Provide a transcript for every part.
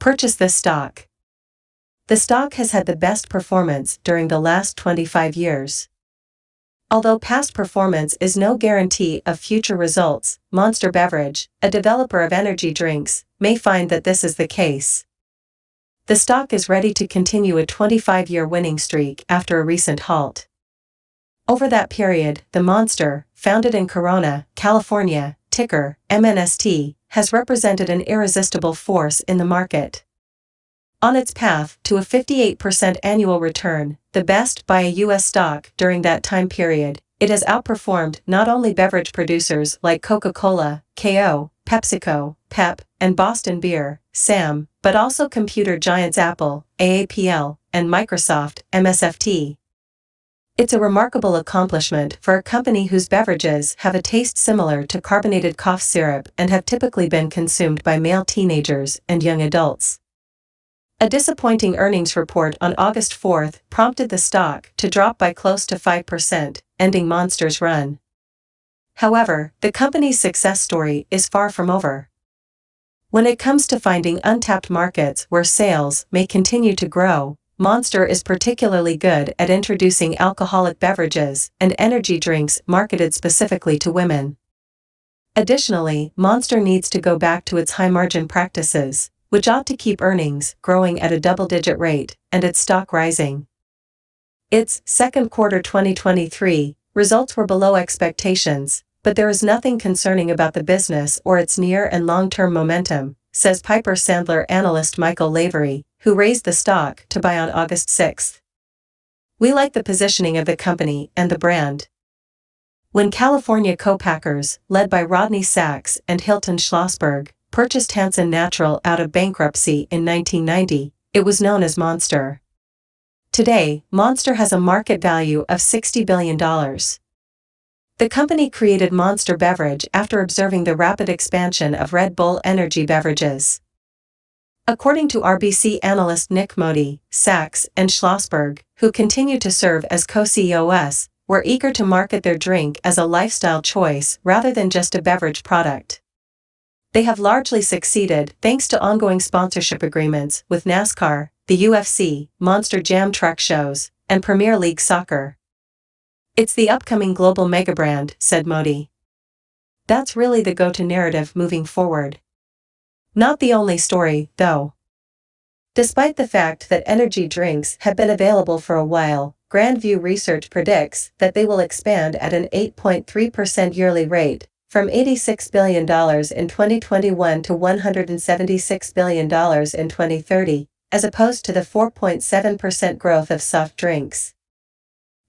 Purchase this stock. The stock has had the best performance during the last 25 years. Although past performance is no guarantee of future results, Monster Beverage, a developer of energy drinks, may find that this is the case. The stock is ready to continue a 25-year winning streak after a recent halt. Over that period, the Monster, founded in Corona, California, ticker MNST, has represented an irresistible force in the market. On its path to a 58% annual return, the best by a U.S. stock during that time period, it has outperformed not only beverage producers like Coca-Cola, KO, PepsiCo, Pep, and Boston Beer, Sam, but also computer giants Apple, AAPL, and Microsoft, MSFT. It's a remarkable accomplishment for a company whose beverages have a taste similar to carbonated cough syrup and have typically been consumed by male teenagers and young adults. A disappointing earnings report on August 4 prompted the stock to drop by close to 5%, ending Monster's run. However, the company's success story is far from over. When it comes to finding untapped markets where sales may continue to grow, Monster is particularly good at introducing alcoholic beverages and energy drinks marketed specifically to women. Additionally, Monster needs to go back to its high-margin practices, which ought to keep earnings growing at a double-digit rate and its stock rising. Its second quarter 2023 results were below expectations, but there is nothing concerning about the business or its near and long-term momentum, says Piper Sandler analyst Michael Lavery, who raised the stock to buy on August 6. We like the positioning of the company and the brand. When California co-packers, led by Rodney Sachs and Hilton Schlossberg, purchased Hansen Natural out of bankruptcy in 1990, it was known as Monster. Today, Monster has a market value of $60 billion. The company created Monster Beverage after observing the rapid expansion of Red Bull energy beverages. According to RBC analyst Nick Modi, Sachs and Schlossberg, who continue to serve as co-CEOs, were eager to market their drink as a lifestyle choice rather than just a beverage product. They have largely succeeded thanks to ongoing sponsorship agreements with NASCAR, the UFC, Monster Jam truck shows, and Premier League soccer. It's the upcoming global megabrand, said Modi. That's really the go-to narrative moving forward. Not the only story, though. Despite the fact that energy drinks have been available for a while, Grand View Research predicts that they will expand at an 8.3% yearly rate, from $86 billion in 2021 to $176 billion in 2030, as opposed to the 4.7% growth of soft drinks.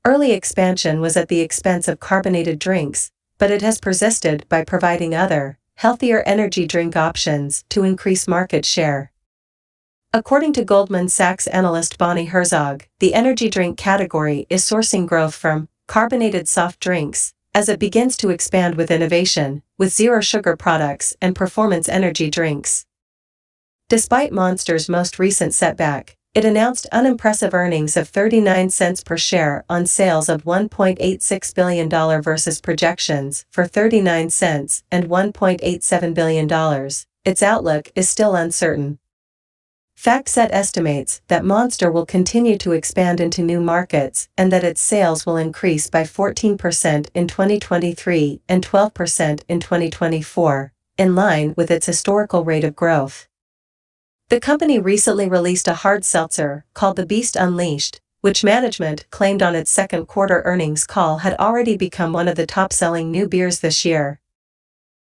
Early expansion was at the expense of carbonated drinks, but it has persisted by providing other, healthier energy drink options to increase market share. According to Goldman Sachs analyst Bonnie Herzog, the energy drink category is sourcing growth from carbonated soft drinks, as it begins to expand with innovation, with zero-sugar products and performance energy drinks. Despite Monster's most recent setback, it announced unimpressive earnings of 39 cents per share on sales of $1.86 billion versus projections for 39 cents and $1.87 billion. Its outlook is still uncertain. FactSet estimates that Monster will continue to expand into new markets and that its sales will increase by 14% in 2023 and 12% in 2024, in line with its historical rate of growth. The company recently released a hard seltzer called The Beast Unleashed, which management claimed on its second quarter earnings call had already become one of the top-selling new beers this year.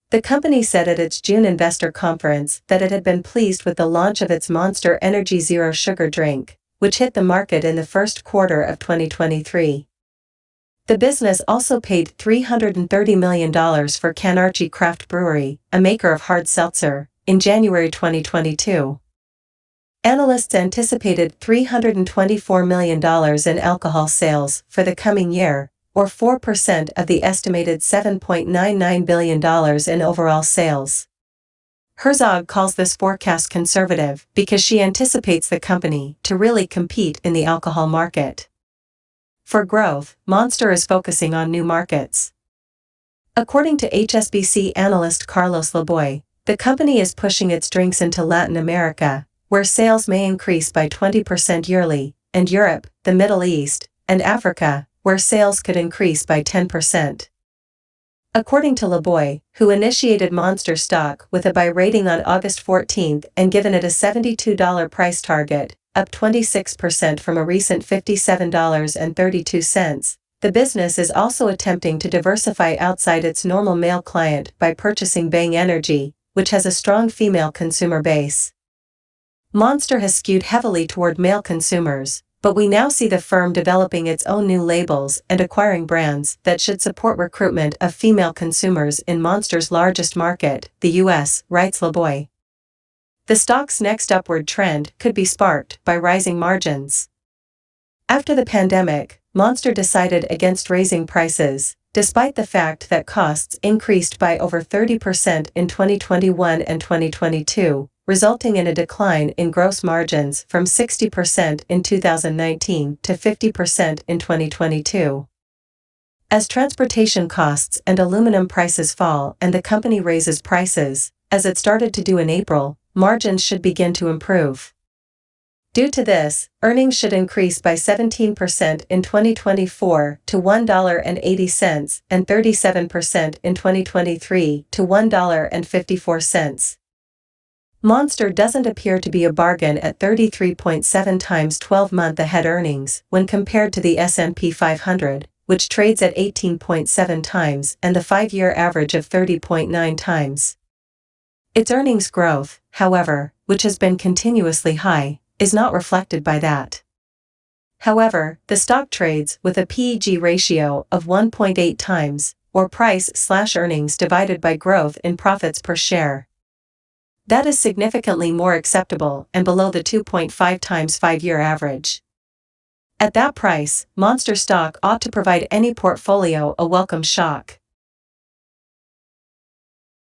The company said at its June investor conference that it had been pleased with the launch of its Monster Energy Zero Sugar drink, which hit the market in the first quarter of 2023. The business also paid $330 million for Canarchie Craft Brewery, a maker of hard seltzer, in January 2022. Analysts anticipated $324 million in alcohol sales for the coming year, or 4% of the estimated $7.99 billion in overall sales. Herzog calls this forecast conservative because she anticipates the company to really compete in the alcohol market. For growth, Monster is focusing on new markets. According to HSBC analyst Carlos Laboy, the company is pushing its drinks into Latin America, where sales may increase by 20% yearly, and Europe, the Middle East, and Africa, where sales could increase by 10%. According to LeBoy, who initiated Monster stock with a buy rating on August 14 and given it a $72 price target, up 26% from a recent $57.32, the business is also attempting to diversify outside its normal male client by purchasing Bang Energy, which has a strong female consumer base. Monster has skewed heavily toward male consumers, but we now see the firm developing its own new labels and acquiring brands that should support recruitment of female consumers in Monster's largest market, the US, writes LeBoy. The stock's next upward trend could be sparked by rising margins. After the pandemic, Monster decided against raising prices, despite the fact that costs increased by over 30% in 2021 and 2022, resulting in a decline in gross margins from 60% in 2019 to 50% in 2022. As transportation costs and aluminum prices fall and the company raises prices, as it started to do in April, margins should begin to improve. Due to this, earnings should increase by 17% in 2024 to $1.80 and 37% in 2023 to $1.54. Monster doesn't appear to be a bargain at 33.7 times 12-month ahead earnings when compared to the S&P 500, which trades at 18.7 times and the 5-year average of 30.9 times. Its earnings growth, however, which has been continuously high, is not reflected by that. However, the stock trades with a PEG ratio of 1.8 times, or price/earnings divided by growth in profits per share. That is significantly more acceptable and below the 2.5 times 5-year average. At that price, Monster stock ought to provide any portfolio a welcome shock.